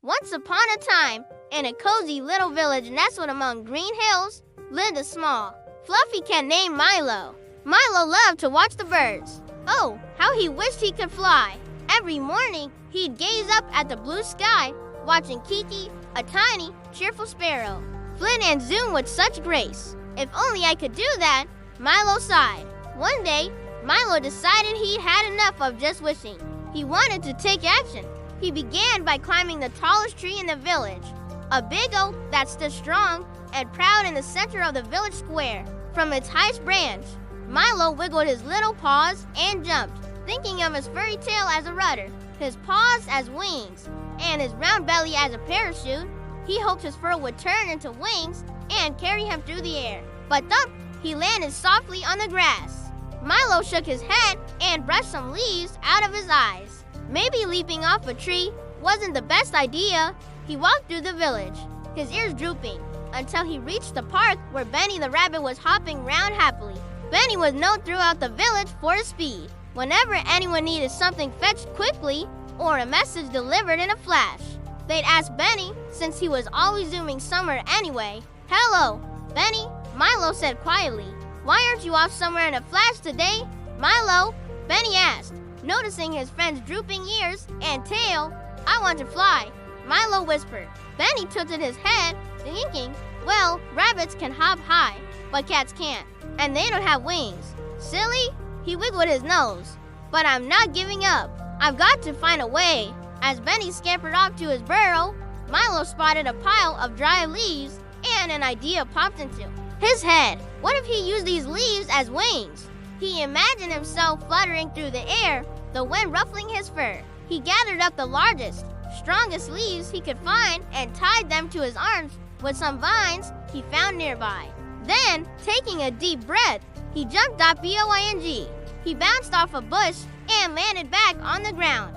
Once upon a time, in a cozy little village nestled among green hills, lived a small, fluffy cat named Milo. Milo loved to watch the birds. Oh, how he wished he could fly. Every morning, he'd gaze up at the blue sky, watching Kiki, a tiny, cheerful sparrow, flit and zoom with such grace. If only I could do that, Milo sighed. One day, Milo decided he'd had enough of just wishing. He wanted to take action. He began by climbing the tallest tree in the village, a big oak that stood strong and proud in the center of the village square. From its highest branch, Milo wiggled his little paws and jumped, thinking of his furry tail as a rudder, his paws as wings, and his round belly as a parachute. He hoped his fur would turn into wings and carry him through the air. But thump, he landed softly on the grass. Milo shook his head and brushed some leaves out of his eyes. Maybe leaping off a tree wasn't the best idea. He walked through the village, his ears drooping, until he reached the park where Benny the rabbit was hopping round happily. Benny was known throughout the village for his speed. Whenever anyone needed something fetched quickly or a message delivered in a flash, they'd ask Benny, since he was always zooming somewhere anyway. "Hello, Benny," Milo said quietly. "Why aren't you off somewhere in a flash today, Milo?" Benny asked, noticing his friend's drooping ears and tail. "I want to fly," Milo whispered. Benny tilted his head, thinking, well, rabbits can hop high, but cats can't, and they don't have wings. Silly, he wiggled his nose. "But I'm not giving up. I've got to find a way." As Benny scampered off to his burrow, Milo spotted a pile of dry leaves, and an idea popped into his head. What if he used these leaves as wings? He imagined himself fluttering through the air, the wind ruffling his fur. He gathered up the largest, strongest leaves he could find and tied them to his arms with some vines he found nearby. Then, taking a deep breath, he jumped off boing. He bounced off a bush and landed back on the ground.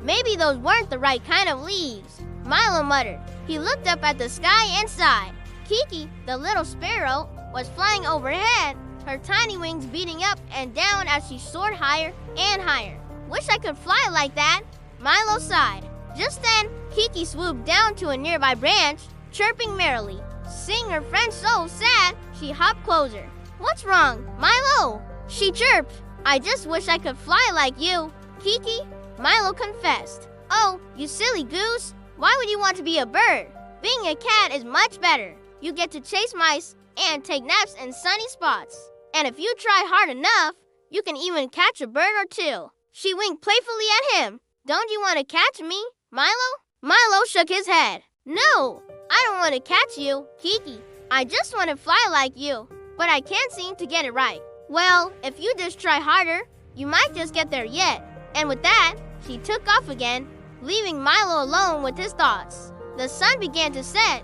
Maybe those weren't the right kind of leaves, Milo muttered. He looked up at the sky and sighed. Kiki, the little sparrow, was flying overhead, her tiny wings beating up and down as she soared higher and higher. "Wish I could fly like that," Milo sighed. Just then, Kiki swooped down to a nearby branch, chirping merrily. Seeing her friend so sad, she hopped closer. "What's wrong, Milo?" she chirped. "I just wish I could fly like you, Kiki," Milo confessed. "Oh, you silly goose. Why would you want to be a bird? Being a cat is much better. You get to chase mice and take naps in sunny spots. And if you try hard enough, you can even catch a bird or two." She winked playfully at him. "Don't you want to catch me, Milo?" Milo shook his head. "No, I don't want to catch you, Kiki. I just want to fly like you, but I can't seem to get it right." "Well, if you just try harder, you might just get there yet." And with that, she took off again, leaving Milo alone with his thoughts. The sun began to set,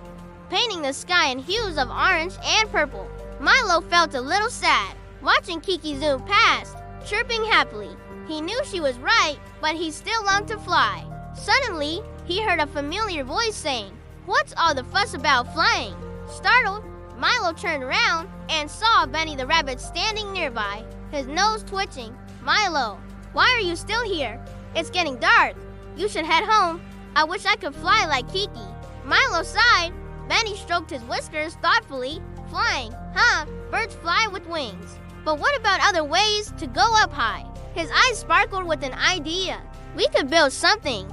painting the sky in hues of orange and purple. Milo felt a little sad, watching Kiki zoom past, chirping happily. He knew she was right, but he still longed to fly. Suddenly, he heard a familiar voice saying, "What's all the fuss about flying?" Startled, Milo turned around and saw Benny the rabbit standing nearby, his nose twitching. "Milo, why are you still here? It's getting dark. You should head home. I wish I could fly like Kiki." Milo sighed. Benny stroked his whiskers thoughtfully. "Flying, huh? Birds fly with wings. But what about other ways to go up high?" His eyes sparkled with an idea. "We could build something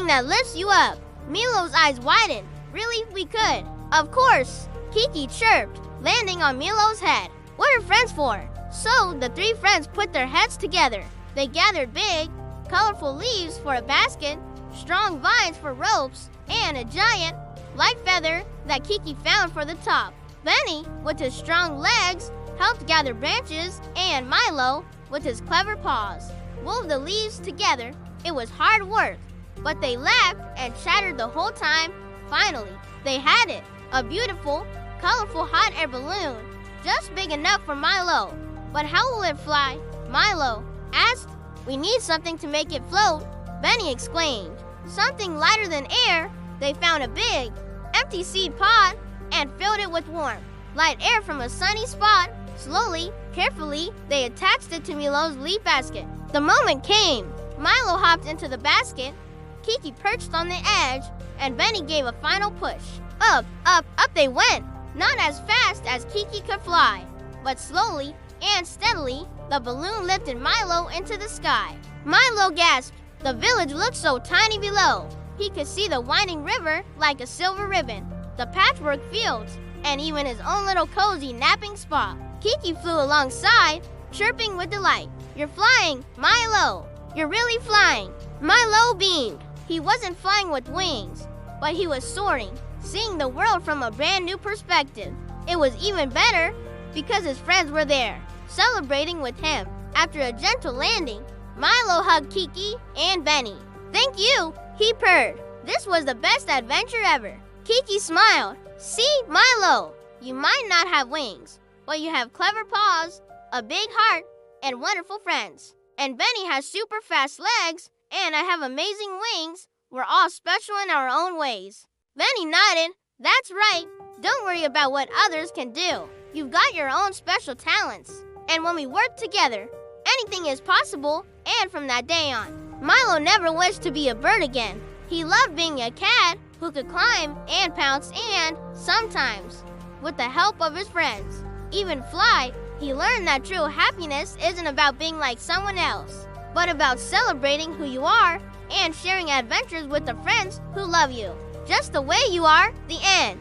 that lifts you up." Milo's eyes widened. "Really, we could?" "Of course," Kiki chirped, landing on Milo's head. "What are friends for?" So the three friends put their heads together. They gathered big, colorful leaves for a basket, strong vines for ropes, and a giant, light feather that Kiki found for the top. Benny, with his strong legs, helped gather branches, and Milo, with his clever paws, wove the leaves together. It was hard work, but they laughed and chattered the whole time. Finally, they had it, a beautiful, colorful hot air balloon, just big enough for Milo. "But how will it fly?" Milo asked. "We need something to make it float," Benny explained. "Something lighter than air." They found a big, empty seed pod and filled it with warm, light air from a sunny spot. Slowly, carefully, they attached it to Milo's leaf basket. The moment came. Milo hopped into the basket, Kiki perched on the edge, and Benny gave a final push. Up, up, up they went! Not as fast as Kiki could fly, but slowly and steadily, the balloon lifted Milo into the sky. Milo gasped. The village looked so tiny below. He could see the winding river like a silver ribbon, the patchwork fields, and even his own little cozy napping spot. Kiki flew alongside, chirping with delight. You're flying, Milo! You're really flying! Milo beamed. He wasn't flying with wings, but he was soaring, seeing the world from a brand new perspective. It was even better because his friends were there, celebrating with him. After a gentle landing, Milo hugged Kiki and Benny. Thank you, he purred. This was the best adventure ever. Kiki smiled. See, Milo, you might not have wings, but you have clever paws, a big heart, and wonderful friends. And Benny has super fast legs, and I have amazing wings. We're all special in our own ways. Benny nodded. That's right. Don't worry about what others can do. You've got your own special talents. And when we work together, anything is possible. And from that day on, Milo never wished to be a bird again. He loved being a cat who could climb and pounce and, sometimes, with the help of his friends, even fly. He learned that true happiness isn't about being like someone else, but about celebrating who you are and sharing adventures with the friends who love you, just the way you are. The end.